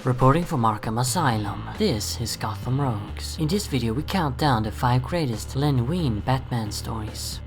Reporting from Arkham Asylum, this is Gotham Rogues. In this video we count down the 5 greatest Len Wein Batman stories.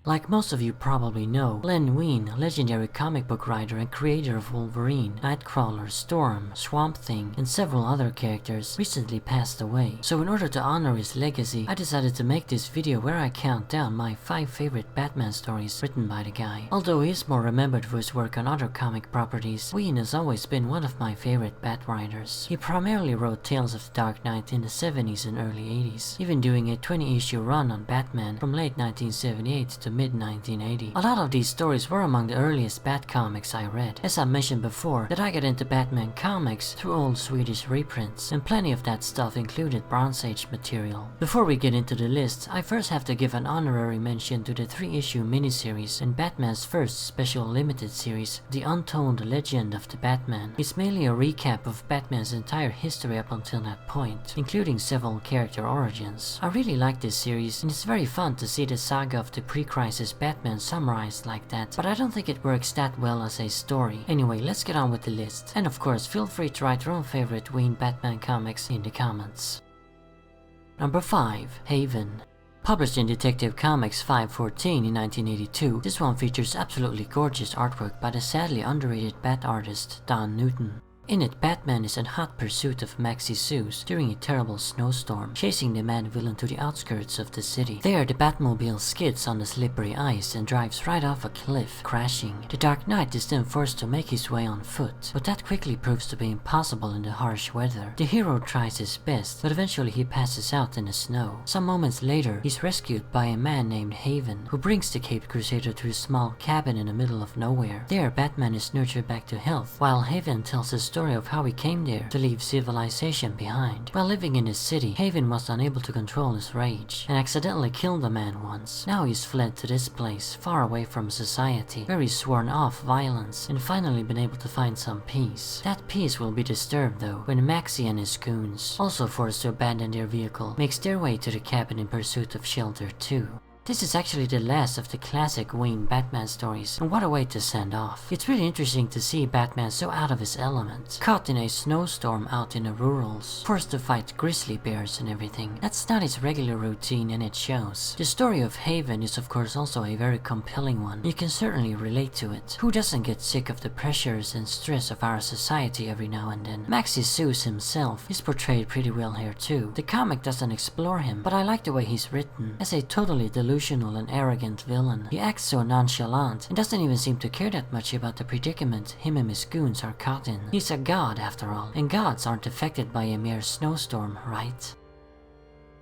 Like most of you probably know, Len Wein, legendary comic book writer and creator of Wolverine, Nightcrawler, Storm, Swamp Thing, and several other characters, recently passed away. So in order to honor his legacy, I decided to make this video where I count down my 5 favorite Batman stories written by the guy. Although he is more remembered for his work on other comic properties, Wein has always been one of my favorite Bat writers. He primarily wrote Tales of the Dark Knight in the 70s and early 80s, even doing a 20-issue run on Batman from late 1978 to mid-1980. A lot of these stories were among the earliest Bat comics I read. As I mentioned before, that I got into Batman comics through old Swedish reprints, and plenty of that stuff included Bronze Age material. Before we get into the list, I first have to give an honorary mention to the 3-issue miniseries and Batman's first special limited series, The Untold Legend of the Batman. It's mainly a recap of Batman's entire history up until that point, including several character origins. I really like this series, and it's very fun to see the saga of the pre-crisis Batman summarized like that, but I don't think it works that well as a story. Anyway, let's get on with the list. And of course, feel free to write your own favorite Wein Batman comics in the comments. Number 5. Haven. Published in Detective Comics 514 in 1982, this one features absolutely gorgeous artwork by the sadly underrated Bat artist Don Newton. In it, Batman is in hot pursuit of Maxie Zeus during a terrible snowstorm, chasing the mad villain to the outskirts of the city. There, the Batmobile skids on the slippery ice and drives right off a cliff, crashing. The Dark Knight is then forced to make his way on foot, but that quickly proves to be impossible in the harsh weather. The hero tries his best, but eventually he passes out in the snow. Some moments later, he's rescued by a man named Haven, who brings the Caped Crusader to a small cabin in the middle of nowhere. There, Batman is nurtured back to health, while Haven tells his story of how he came there to leave civilization behind. While living in his city, Haven was unable to control his rage and accidentally killed a man once. Now he's fled to this place, far away from society, where he's sworn off violence and finally been able to find some peace. That peace will be disturbed though when Maxie and his goons, also forced to abandon their vehicle, makes their way to the cabin in pursuit of shelter too. This is actually the last of the classic Wein Batman stories, and what a way to send off. It's really interesting to see Batman so out of his element, caught in a snowstorm out in the rurals, forced to fight grizzly bears and everything. That's not his regular routine, and it shows. The story of Haven is of course also a very compelling one. You can certainly relate to it. Who doesn't get sick of the pressures and stress of our society every now and then? Maxie Zeus himself is portrayed pretty well here too. The comic doesn't explore him, but I like the way he's written. As a totally delusional and arrogant villain, he acts so nonchalant and doesn't even seem to care that much about the predicament him and his goons are caught in. He's a god after all, and gods aren't affected by a mere snowstorm, right?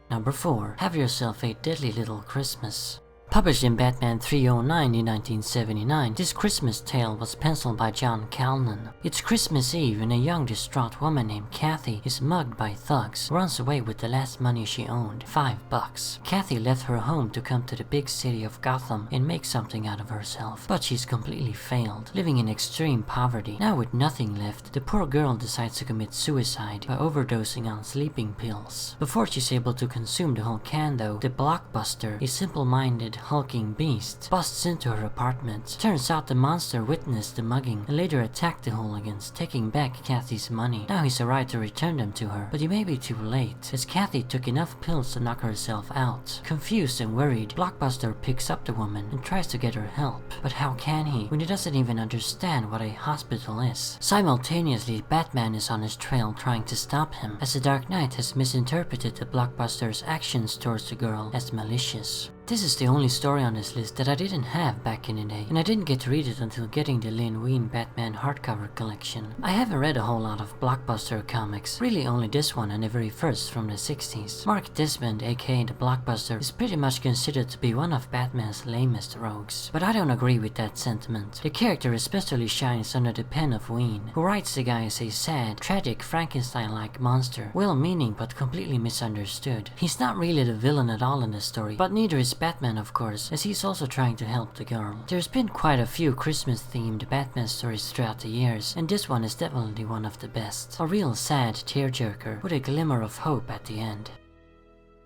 Number 4. Have Yourself a Deadly Little Christmas. Published in Batman 309 in 1979, this Christmas tale was penciled by John Calnan. It's Christmas Eve and a young distraught woman named Kathy is mugged by thugs, runs away with the last money she owned, $5. Kathy left her home to come to the big city of Gotham and make something out of herself, but she's completely failed, living in extreme poverty. Now with nothing left, the poor girl decides to commit suicide by overdosing on sleeping pills. Before she's able to consume the whole can though, the Blockbuster, a simple-minded hulking beast, busts into her apartment. Turns out the monster witnessed the mugging and later attacked the hooligans, taking back Kathy's money. Now he's arrived to return them to her, but he may be too late, as Kathy took enough pills to knock herself out. Confused and worried, Blockbuster picks up the woman and tries to get her help. But how can he, when he doesn't even understand what a hospital is? Simultaneously, Batman is on his trail trying to stop him, as the Dark Knight has misinterpreted the Blockbuster's actions towards the girl as malicious. This is the only story on this list that I didn't have back in the day, and I didn't get to read it until getting the Len Wein Batman hardcover collection. I haven't read a whole lot of Blockbuster comics, really only this one and the very first from the 60s. Mark Desmond, aka the Blockbuster, is pretty much considered to be one of Batman's lamest rogues, but I don't agree with that sentiment. The character especially shines under the pen of Wein, who writes the guy as a sad, tragic Frankenstein-like monster, well-meaning but completely misunderstood. He's not really the villain at all in the story, but neither is Batman of course, as he's also trying to help the girl. There's been quite a few Christmas-themed Batman stories throughout the years, and this one is definitely one of the best. A real sad tearjerker with a glimmer of hope at the end.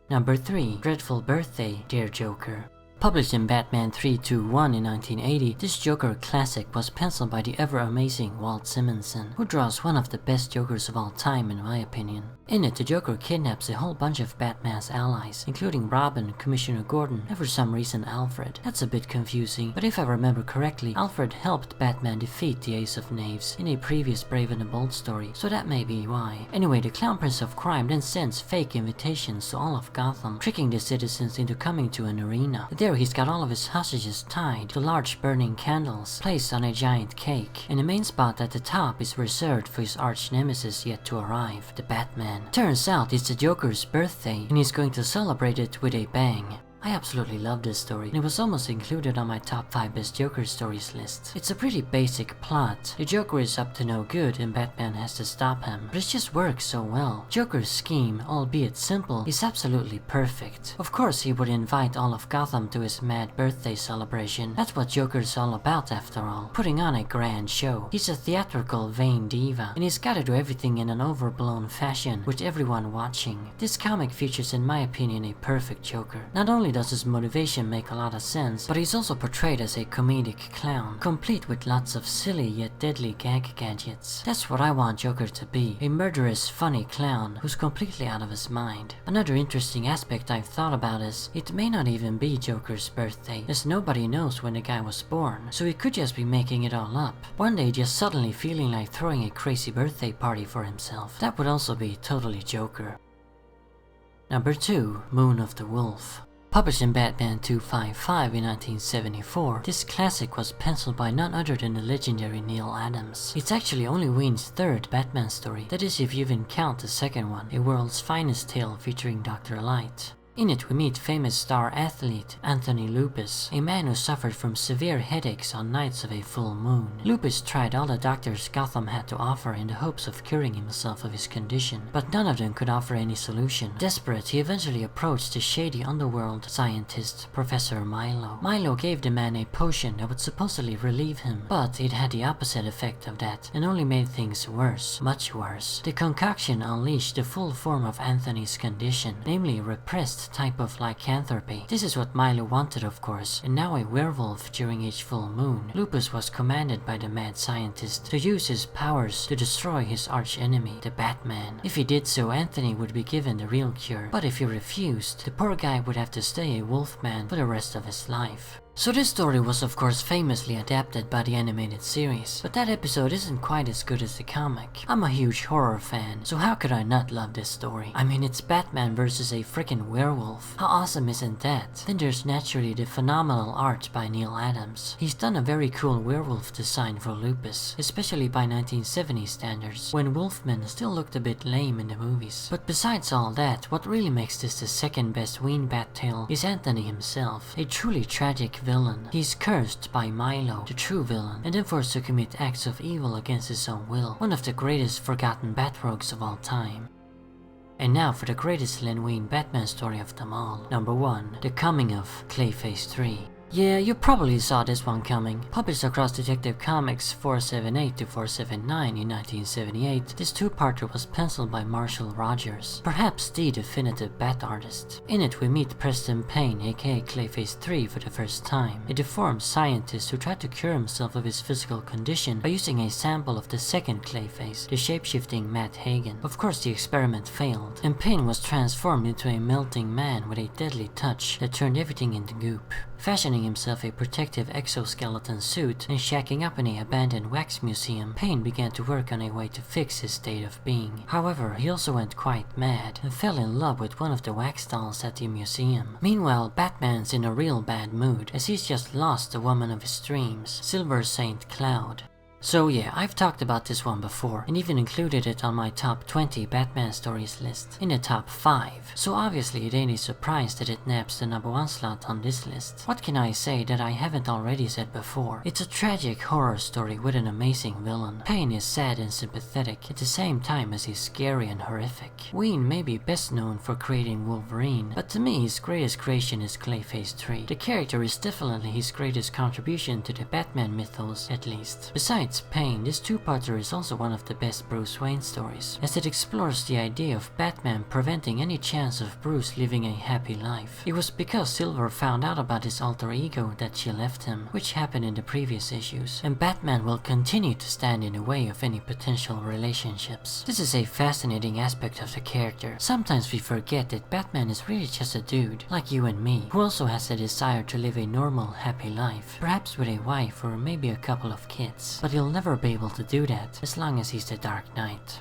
Number 3. Dreadful Birthday, Dear Joker. Published in Batman 321 in 1980, this Joker classic was penciled by the ever-amazing Walt Simonson, who draws one of the best Jokers of all time in my opinion. In it, the Joker kidnaps a whole bunch of Batman's allies, including Robin, Commissioner Gordon, and for some reason Alfred. That's a bit confusing, but if I remember correctly, Alfred helped Batman defeat the Ace of Knaves in a previous Brave and the Bold story, so that may be why. Anyway, the Clown Prince of Crime then sends fake invitations to all of Gotham, tricking the citizens into coming to an arena. There he's got all of his hostages tied to large burning candles placed on a giant cake, and the main spot at the top is reserved for his arch nemesis yet to arrive, the Batman. Turns out it's the Joker's birthday, and he's going to celebrate it with a bang. I absolutely love this story, and it was almost included on my top 5 best Joker stories list. It's a pretty basic plot. The Joker is up to no good and Batman has to stop him, but it just works so well. Joker's scheme, albeit simple, is absolutely perfect. Of course he would invite all of Gotham to his mad birthday celebration. That's what Joker's all about after all, putting on a grand show. He's a theatrical, vain diva, and he's gotta do everything in an overblown fashion with everyone watching. This comic features in my opinion a perfect Joker. Not only does his motivation make a lot of sense, but he's also portrayed as a comedic clown, complete with lots of silly yet deadly gag gadgets. That's what I want Joker to be, a murderous, funny clown who's completely out of his mind. Another interesting aspect I've thought about is, it may not even be Joker's birthday, as nobody knows when the guy was born, so he could just be making it all up. One day just suddenly feeling like throwing a crazy birthday party for himself. That would also be totally Joker. Number 2. Moon of the Wolf. Published in Batman 255 in 1974, this classic was penciled by none other than the legendary Neil Adams. It's actually only Wein's third Batman story, that is if you even count the second one, A World's Finest Tale featuring Dr. Light. In it we meet famous star athlete Anthony Lupus, a man who suffered from severe headaches on nights of a full moon. Lupus tried all the doctors Gotham had to offer in the hopes of curing himself of his condition, but none of them could offer any solution. Desperate, he eventually approached the shady underworld scientist Professor Milo. Milo gave the man a potion that would supposedly relieve him, but it had the opposite effect of that and only made things worse, much worse. The concoction unleashed the full form of Anthony's condition, namely repressed type of lycanthropy. This is what Milo wanted, of course, and now a werewolf during each full moon. Lupus was commanded by the mad scientist to use his powers to destroy his arch-enemy, the Batman. If he did so, Anthony would be given the real cure, but if he refused, the poor guy would have to stay a wolfman for the rest of his life. So this story was of course famously adapted by the animated series, but that episode isn't quite as good as the comic. I'm a huge horror fan, so how could I not love this story? I mean, it's Batman versus a freaking werewolf. How awesome isn't that? Then there's naturally the phenomenal art by Neil Adams. He's done a very cool werewolf design for Lupus, especially by 1970 standards, when Wolfman still looked a bit lame in the movies. But besides all that, what really makes this the second best Wein Bat tale is Anthony himself, a truly tragic villain. He's cursed by Milo, the true villain, and then forced to commit acts of evil against his own will. One of the greatest forgotten Batrogues of all time. And now for the greatest Len Wein Batman story of them all. Number 1. The Coming of Clayface 3. Yeah, you probably saw this one coming. Published across Detective Comics 478 to 479 in 1978, this two-parter was penciled by Marshall Rogers, perhaps the definitive Bat artist. In it we meet Preston Payne, aka Clayface 3 for the first time, a deformed scientist who tried to cure himself of his physical condition by using a sample of the second Clayface, the shape-shifting Matt Hagen. Of course the experiment failed, and Payne was transformed into a melting man with a deadly touch that turned everything into goop. Fashioning himself a protective exoskeleton suit and shacking up in an abandoned wax museum, Payne began to work on a way to fix his state of being. However, he also went quite mad and fell in love with one of the wax dolls at the museum. Meanwhile, Batman's in a real bad mood as he's just lost the woman of his dreams, Silver Saint Cloud. So yeah, I've talked about this one before and even included it on my top 20 Batman stories list, in the top 5, so obviously it ain't a surprise that it naps the number 1 slot on this list. What can I say that I haven't already said before? It's a tragic horror story with an amazing villain. Payne is sad and sympathetic at the same time as he's scary and horrific. Wein may be best known for creating Wolverine, but to me his greatest creation is Clayface 3. The character is definitely his greatest contribution to the Batman mythos, at least. Besides, Besides pain, this two-parter is also one of the best Bruce Wayne stories, as it explores the idea of Batman preventing any chance of Bruce living a happy life. It was because Silver found out about his alter ego that she left him, which happened in the previous issues, and Batman will continue to stand in the way of any potential relationships. This is a fascinating aspect of the character. Sometimes we forget that Batman is really just a dude, like you and me, who also has a desire to live a normal, happy life, perhaps with a wife or maybe a couple of kids, but he'll never be able to do that as long as he's the Dark Knight.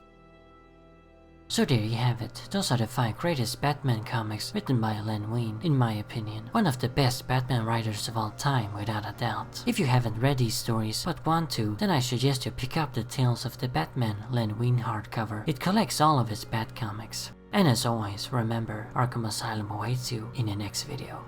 So there you have it. Those are the 5 greatest Batman comics written by Len Wein, in my opinion. One of the best Batman writers of all time, without a doubt. If you haven't read these stories but want to, then I suggest you pick up the Tales of the Batman Len Wein hardcover. It collects all of his Bat comics. And as always, remember, Arkham Asylum awaits you in the next video.